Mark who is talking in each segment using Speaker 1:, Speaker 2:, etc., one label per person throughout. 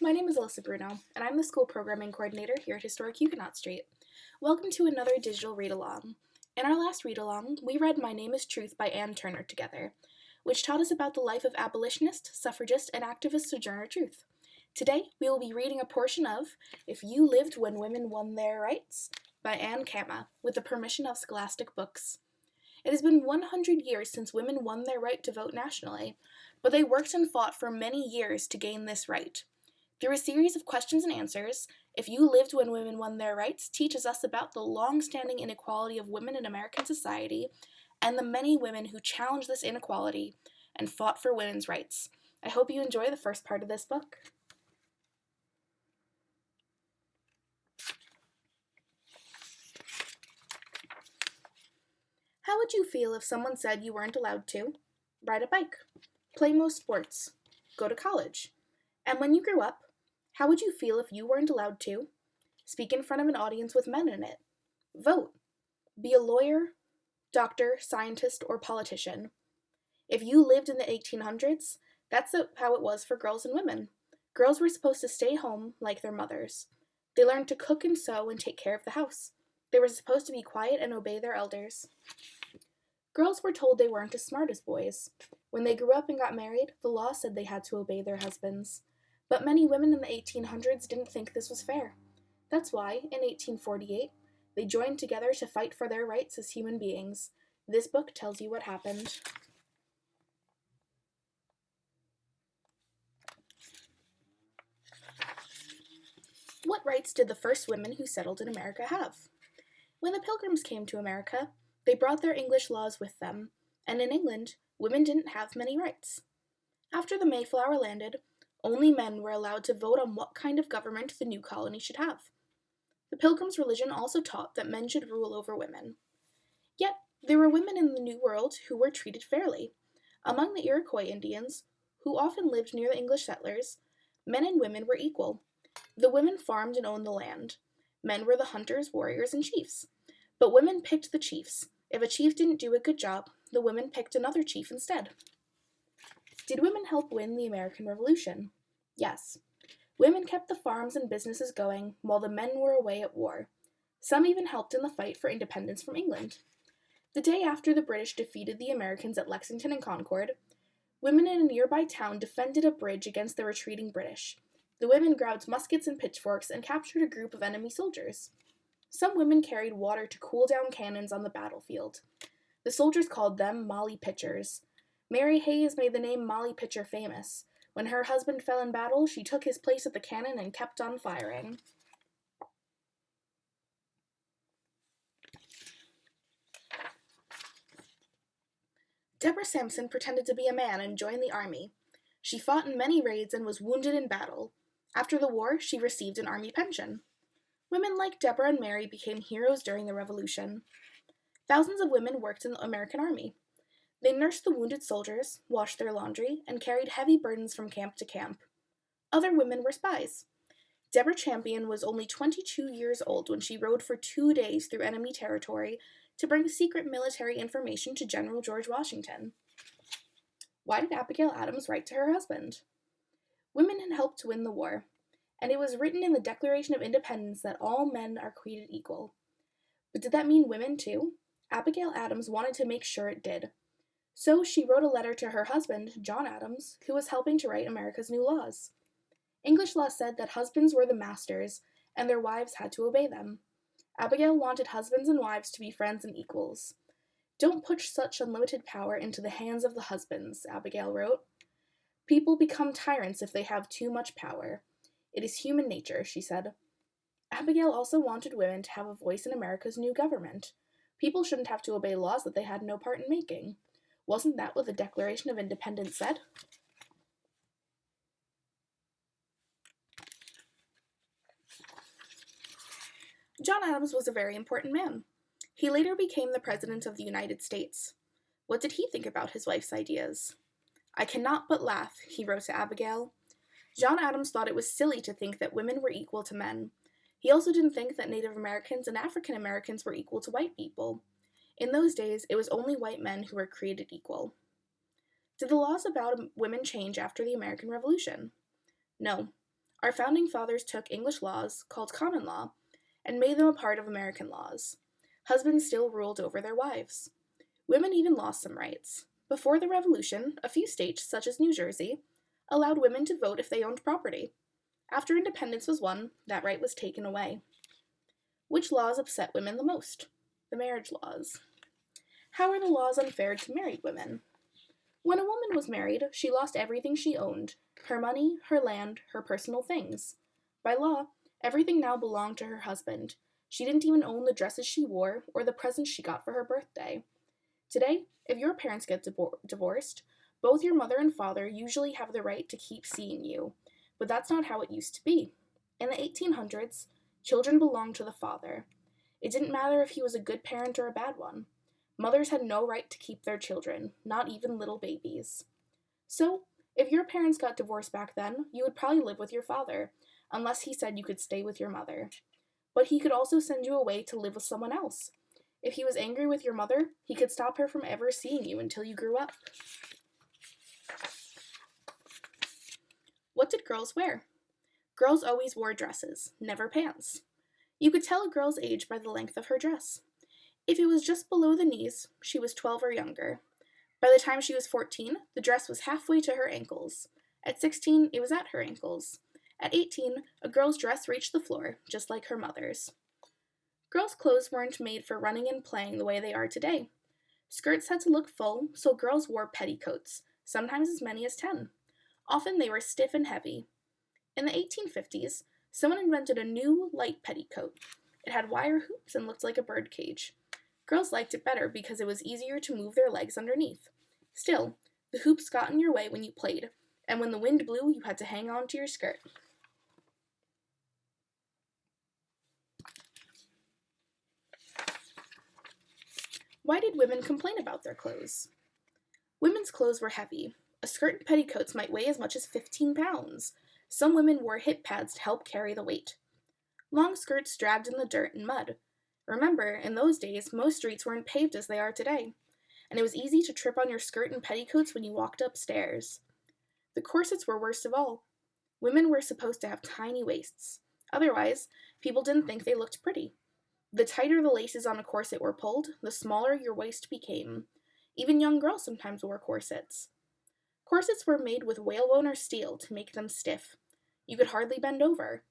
Speaker 1: My name is Alyssa Bruno, and I'm the School Programming Coordinator here at Historic Huguenot Street. Welcome to another digital read-along. In our last read-along, we read My Name is Truth by Ann Turner together, which taught us about the life of abolitionist, suffragist, and activist Sojourner Truth. Today, we will be reading a portion of If You Lived When Women Won Their Rights by Anne Kama, with the permission of Scholastic Books. It has been 100 years since women won their right to vote nationally, but they worked and fought for many years to gain this right. Through a series of questions and answers, If You Lived When Women Won Their Rights teaches us about the long-standing inequality of women in American society and the many women who challenged this inequality and fought for women's rights. I hope you enjoy the first part of this book. How would you feel if someone said you weren't allowed to ride a bike, play most sports, go to college? And when you grew up, how would you feel if you weren't allowed to speak in front of an audience with men in it, vote, be a lawyer, doctor, scientist, or politician? If you lived in the 1800s, that's how it was for girls and women. Girls were supposed to stay home like their mothers. They learned to cook and sew and take care of the house. They were supposed to be quiet and obey their elders. Girls were told they weren't as smart as boys. When they grew up and got married, the law said they had to obey their husbands. But many women in the 1800s didn't think this was fair. That's why, in 1848, they joined together to fight for their rights as human beings. This book tells you what happened. What rights did the first women who settled in America have? When the Pilgrims came to America, they brought their English laws with them, and in England, women didn't have many rights. After the Mayflower landed, only men were allowed to vote on what kind of government the new colony should have. The Pilgrims' religion also taught that men should rule over women. Yet, there were women in the New World who were treated fairly. Among the Iroquois Indians, who often lived near the English settlers, men and women were equal. The women farmed and owned the land. Men were the hunters, warriors, and chiefs. But women picked the chiefs. If a chief didn't do a good job, the women picked another chief instead. Did women help win the American Revolution? Yes. Women kept the farms and businesses going while the men were away at war. Some even helped in the fight for independence from England. The day after the British defeated the Americans at Lexington and Concord, women in a nearby town defended a bridge against the retreating British. The women grabbed muskets and pitchforks and captured a group of enemy soldiers. Some women carried water to cool down cannons on the battlefield. The soldiers called them Molly Pitchers. Mary Hayes made the name Molly Pitcher famous. When her husband fell in battle, she took his place at the cannon and kept on firing. Deborah Sampson pretended to be a man and joined the army. She fought in many raids and was wounded in battle. After the war, she received an army pension. Women like Deborah and Mary became heroes during the Revolution. Thousands of women worked in the American Army. They nursed the wounded soldiers, washed their laundry, and carried heavy burdens from camp to camp. Other women were spies. Deborah Champion was only 22 years old when she rode for 2 days through enemy territory to bring secret military information to General George Washington. Why did Abigail Adams write to her husband? Women had helped win the war, and it was written in the Declaration of Independence that all men are created equal. But did that mean women too? Abigail Adams wanted to make sure it did. So she wrote a letter to her husband, John Adams, who was helping to write America's new laws. English law said that husbands were the masters, and their wives had to obey them. Abigail wanted husbands and wives to be friends and equals. Don't put such unlimited power into the hands of the husbands, Abigail wrote. People become tyrants if they have too much power. It is human nature, she said. Abigail also wanted women to have a voice in America's new government. People shouldn't have to obey laws that they had no part in making. Wasn't that what the Declaration of Independence said? John Adams was a very important man. He later became the President of the United States. What did he think about his wife's ideas? I cannot but laugh, he wrote to Abigail. John Adams thought it was silly to think that women were equal to men. He also didn't think that Native Americans and African Americans were equal to white people. In those days, it was only white men who were created equal. Did the laws about women change after the American Revolution? No. Our founding fathers took English laws, called common law, and made them a part of American laws. Husbands still ruled over their wives. Women even lost some rights. Before the Revolution, a few states, such as New Jersey, allowed women to vote if they owned property. After independence was won, that right was taken away. Which laws upset women the most? The marriage laws. How are the laws unfair to married women? When a woman was married, she lost everything she owned, her money, her land, her personal things. By law, everything now belonged to her husband. She didn't even own the dresses she wore or the presents she got for her birthday. Today, if your parents get divorced, both your mother and father usually have the right to keep seeing you, but that's not how it used to be. In the 1800s, children belonged to the father. It didn't matter if he was a good parent or a bad one. Mothers had no right to keep their children, not even little babies. So, if your parents got divorced back then, you would probably live with your father, unless he said you could stay with your mother. But he could also send you away to live with someone else. If he was angry with your mother, he could stop her from ever seeing you until you grew up. What did girls wear? Girls always wore dresses, never pants. You could tell a girl's age by the length of her dress. If it was just below the knees, she was 12 or younger. By the time she was 14, the dress was halfway to her ankles. At 16, it was at her ankles. At 18, a girl's dress reached the floor, just like her mother's. Girls' clothes weren't made for running and playing the way they are today. Skirts had to look full, so girls wore petticoats, sometimes as many as 10. Often they were stiff and heavy. In the 1850s, someone invented a new, light petticoat. It had wire hoops and looked like a bird cage. Girls liked it better because it was easier to move their legs underneath. Still, the hoops got in your way when you played, and when the wind blew, you had to hang on to your skirt. Why did women complain about their clothes? Women's clothes were heavy. A skirt and petticoats might weigh as much as 15 pounds. Some women wore hip pads to help carry the weight. Long skirts dragged in the dirt and mud. Remember, in those days, most streets weren't paved as they are today, and it was easy to trip on your skirt and petticoats when you walked upstairs. The corsets were worst of all. Women were supposed to have tiny waists. Otherwise, people didn't think they looked pretty. The tighter the laces on a corset were pulled, the smaller your waist became. Even young girls sometimes wore corsets. Corsets were made with whalebone or steel to make them stiff. You could hardly bend over.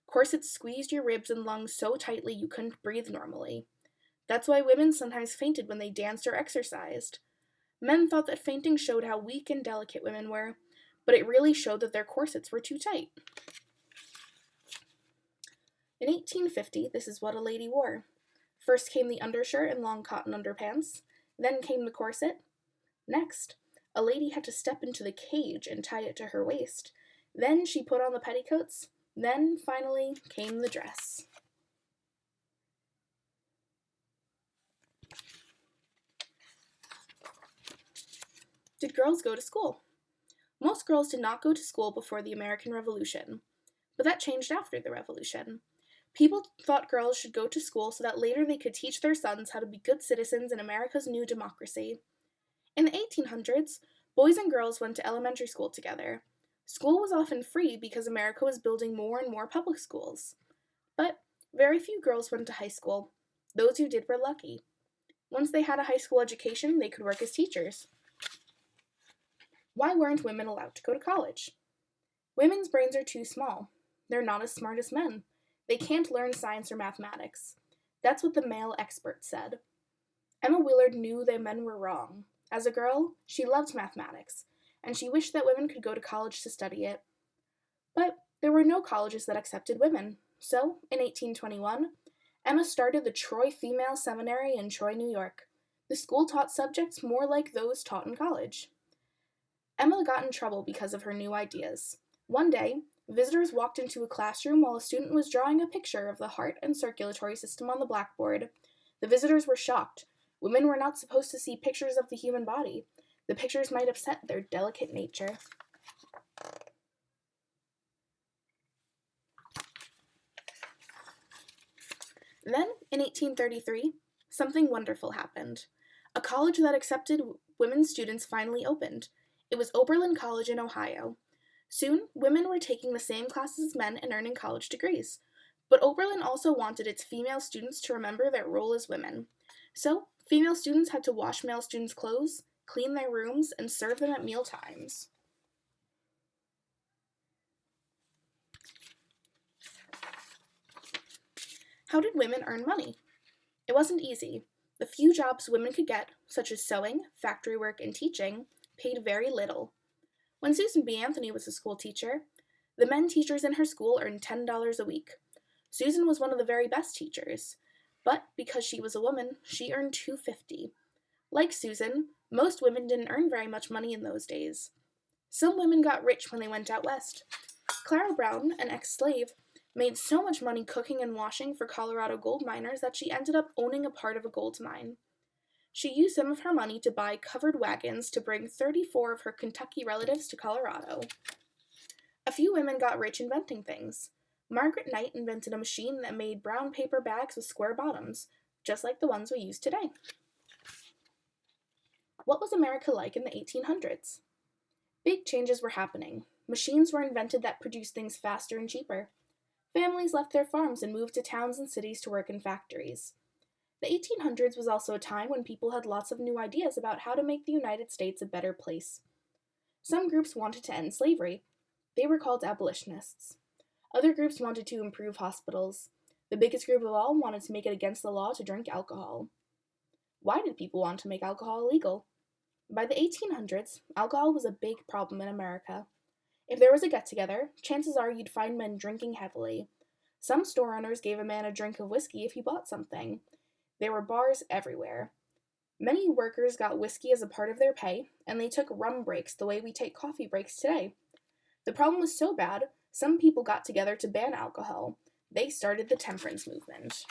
Speaker 1: Corsets squeezed your ribs and lungs so tightly you couldn't breathe normally. That's why women sometimes fainted when they danced or exercised. Men thought that fainting showed how weak and delicate women were, but it really showed that their corsets were too tight. In 1850, this is what a lady wore. First came the undershirt and long cotton underpants, then came the corset. Next, a lady had to step into the cage and tie it to her waist. Then she put on the petticoats. Then, finally, came the dress. Did girls go to school? Most girls did not go to school before the American Revolution, but that changed after the Revolution. People thought girls should go to school so that later they could teach their sons how to be good citizens in America's new democracy. In the 1800s, boys and girls went to elementary school together. School was often free because America was building more and more public schools. But very few girls went to high school. Those who did were lucky. Once they had a high school education, they could work as teachers. Why weren't women allowed to go to college? Women's brains are too small. They're not as smart as men. They can't learn science or mathematics. That's what the male experts said. Emma Willard knew that men were wrong. As a girl, she loved mathematics, and she wished that women could go to college to study it. But there were no colleges that accepted women. So, in 1821, Emma started the Troy Female Seminary in Troy, New York. The school taught subjects more like those taught in college. Emma got in trouble because of her new ideas. One day, visitors walked into a classroom while a student was drawing a picture of the heart and circulatory system on the blackboard. The visitors were shocked. Women were not supposed to see pictures of the human body. The pictures might upset their delicate nature. Then, in 1833, something wonderful happened. A college that accepted women students finally opened. It was Oberlin College in Ohio. Soon, women were taking the same classes as men and earning college degrees. But Oberlin also wanted its female students to remember their role as women. So, female students had to wash male students' clothes, clean their rooms, and serve them at meal times. How did women earn money? It wasn't easy. The few jobs women could get, such as sewing, factory work, and teaching, paid very little. When Susan B. Anthony was a school teacher, the men teachers in her school earned $10 a week. Susan was one of the very best teachers, but because she was a woman, she earned $2.50. Like Susan, most women didn't earn very much money in those days. Some women got rich when they went out west. Clara Brown, an ex-slave, made so much money cooking and washing for Colorado gold miners that she ended up owning a part of a gold mine. She used some of her money to buy covered wagons to bring 34 of her Kentucky relatives to Colorado. A few women got rich inventing things. Margaret Knight invented a machine that made brown paper bags with square bottoms, just like the ones we use today. What was America like in the 1800s? Big changes were happening. Machines were invented that produced things faster and cheaper. Families left their farms and moved to towns and cities to work in factories. The 1800s was also a time when people had lots of new ideas about how to make the United States a better place. Some groups wanted to end slavery. They were called abolitionists. Other groups wanted to improve hospitals. The biggest group of all wanted to make it against the law to drink alcohol. Why did people want to make alcohol illegal? By the 1800s, alcohol was a big problem in America. If there was a get-together, chances are you'd find men drinking heavily. Some store owners gave a man a drink of whiskey if he bought something. There were bars everywhere. Many workers got whiskey as a part of their pay, and they took rum breaks the way we take coffee breaks today. The problem was so bad, some people got together to ban alcohol. They started the temperance movement.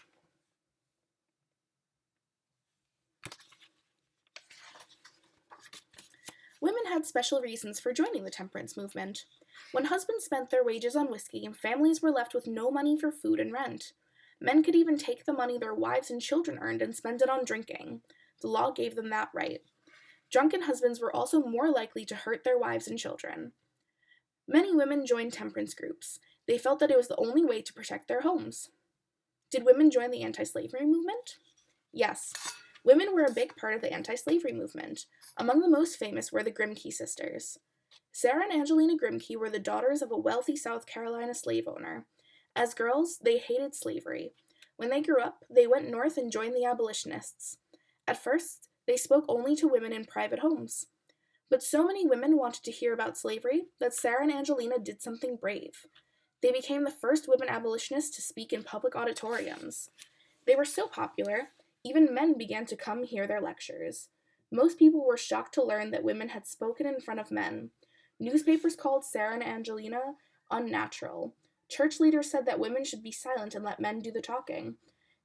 Speaker 1: Women had special reasons for joining the temperance movement. When husbands spent their wages on whiskey, families were left with no money for food and rent. Men could even take the money their wives and children earned and spend it on drinking. The law gave them that right. Drunken husbands were also more likely to hurt their wives and children. Many women joined temperance groups. They felt that it was the only way to protect their homes. Did women join the anti-slavery movement? Yes. Women were a big part of the anti-slavery movement. Among the most famous were the Grimke sisters. Sarah and Angelina Grimke were the daughters of a wealthy South Carolina slave owner. As girls, they hated slavery. When they grew up, they went north and joined the abolitionists. At first, they spoke only to women in private homes. But so many women wanted to hear about slavery that Sarah and Angelina did something brave. They became the first women abolitionists to speak in public auditoriums. They were so popular, even men began to come hear their lectures. Most people were shocked to learn that women had spoken in front of men. Newspapers called Sarah and Angelina unnatural. Church leaders said that women should be silent and let men do the talking.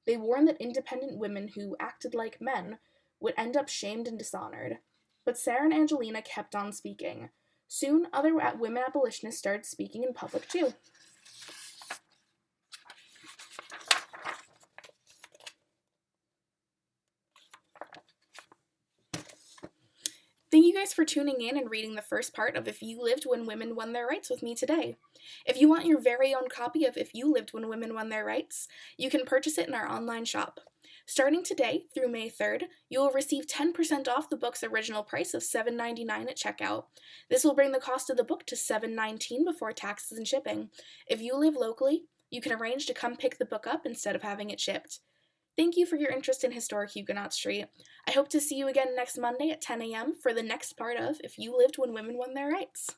Speaker 1: They warned that independent women who acted like men would end up shamed and dishonored. But Sarah and Angelina kept on speaking. Soon, other women abolitionists started speaking in public too. Thank you guys for tuning in and reading the first part of If You Lived When Women Won Their Rights with me today. If you want your very own copy of If You Lived When Women Won Their Rights, you can purchase it in our online shop. Starting today through May 3rd, you will receive 10% off the book's original price of $7.99 at checkout. This will bring the cost of the book to $7.19 before taxes and shipping. If you live locally, you can arrange to come pick the book up instead of having it shipped. Thank you for your interest in historic Huguenot Street. I hope to see you again next Monday at 10 a.m. for the next part of If You Lived When Women Won Their Rights.